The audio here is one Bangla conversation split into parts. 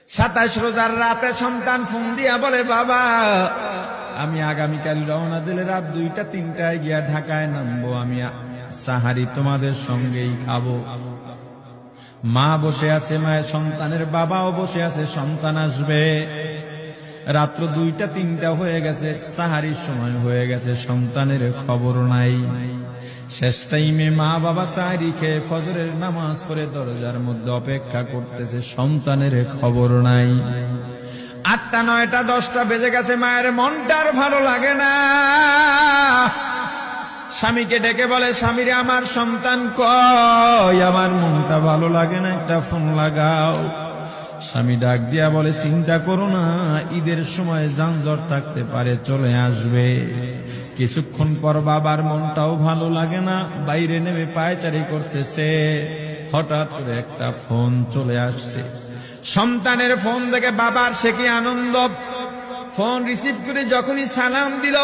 27 রোজার রাতে সন্তান ফোন দিয়া বলে, বাবা আমি আগামীকাল রওনা দিলে রাত 2টা-3টায় গিয়া ঢাকায় নামবো, আমি সাহারি তোমাদের সঙ্গেই খাবো। মা বসে আছে, মায়ের সন্তানের বাবাও বসে আছে, সন্তান আসবে। রাত্র 2টা-3টা হয়ে গেছে, সাহারির সময় হয়ে গেছে, সন্তানের খবর নাই। শেষ টাইমে মা বাবা সাহারি খেয়ে ফজরের নামাজ পড়ে দরজার মধ্যে অপেক্ষা করতেছে, সন্তানের খবর নাই। 8টা, 9টা, 10টা বেজে গেছে, মায়ের মনটার ভালো লাগে না। স্বামীকে ডেকে বলে, স্বামীরে আমার সন্তান কই, আমার মনটা ভালো লাগে না, একটা ফোন লাগাও। স্বামী ডাক দিয়া বলে, চিন্তা করো না, ঈদের সময় যানজট থাকতে পারে, চলে আসবে। কিছুক্ষণ পর বাবার মনটাও ভালো লাগে না, বাইরে নেমে পায়চারি করতেছে। হঠাৎ করে একটা ফোন চলে আসছে। সন্তানের ফোন দেখে বাবার সে কি আনন্দ। ফোন রিসিভ করে যখনই সালাম দিল,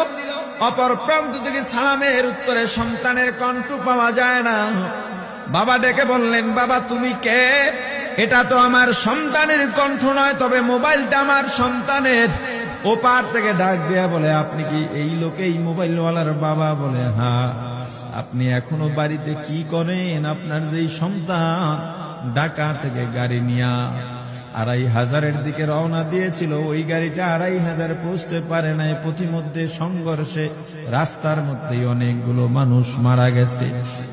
অপর প্রান্ত থেকে সালামের উত্তরে সন্তানের কণ্ঠ পাওয়া যায় না। বাবা ডেকে বললেন, বাবা তুমি কে? এটা তো আমার সন্তানের কণ্ঠ নয়, তবে মোবাইলটা আমার সন্তানের। ওপার থেকে ডাক দেয়া বলে, আপনি কি এই লোকেই মোবাইলওয়ালার বাবা? বলে, হ্যাঁ। আপনি এখনো বাড়িতে কি করেন? আপনার যেই সন্তান ঢাকা থেকে গাড়ি নিয়া 2500-এর দিকে রওনা দিয়েছিল, ওই গাড়িটা 2500 পৌঁছতে পারে নাই। পথিমধ্যে সংঘর্ষে রাস্তার মধ্যে অনেকগুলো মানুষ মারা গেছে,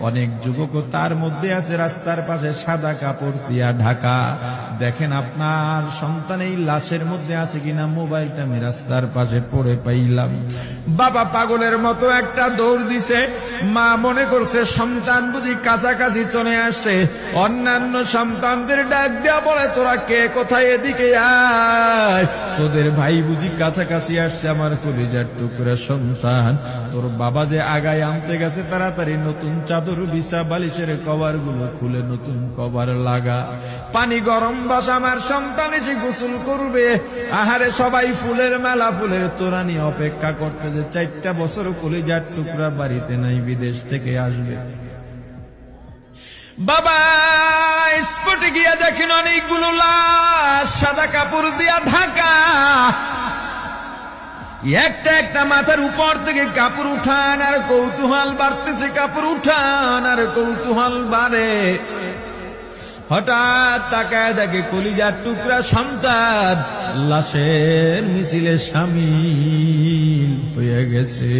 অনেক যুবকও তার মধ্যে আছে। রাস্তার পাশে সাদা কাপড় দিয়া ঢাকা। দেখেন আপনার সন্তান এই লাশের মধ্যে আছে কিনা। মোবাইলটা আমি রাস্তার পাশে পড়ে পাইলাম। বাবা পাগলের মতো একটা দৌড় দিছে। মা মনে করছে সন্তান বুঝি কাছাকাছি চলে আসছে। অন্যান্য সন্তানদের ডাক দেয়া বলে, তোরা কে, কোথায়, এদিকে আয়, তোদের ভাই বুঝি কাছাকাছি আসছে। আমার কলিজার টুকরা সন্তান, তোর বাবা যে আগায় আনতে গেছে, তাড়াতাড়ি নতুন চাদর বিছা, বালিশের কভার গুলো খুলে নতুন কভার লাগা, পানি গরম বসা, আমার সন্তান এসে গোসল করবে। আহারে সবাই ফুলের মেলা, ফুলের তোড়া নিয়ে অপেক্ষা করতেছে। 4টা বছর কলিজার টুকরা বাড়িতে নাই, বিদেশ থেকে আসবে। বাবা স্পটে গিয়া দেখেন অনেকগুলো লাশ সাদা কাপড় দিয়া ঢাকা। একটা একটা মাথার উপর থেকে কাপড় উঠান আর কৌতূহল বাড়তেছে, কাপড় উঠান আর কৌতূহল বাড়ে। হঠাৎ তাকায় দেখে কলিজার টুকরা সন্তান লাশের মিছিলে শামিল হয়ে গেছে।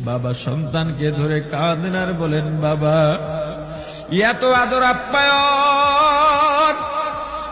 বাবা সন্তানকে ধরে কাঁদেন আর বলেন, বাবা এত আদর আপ্যায়ন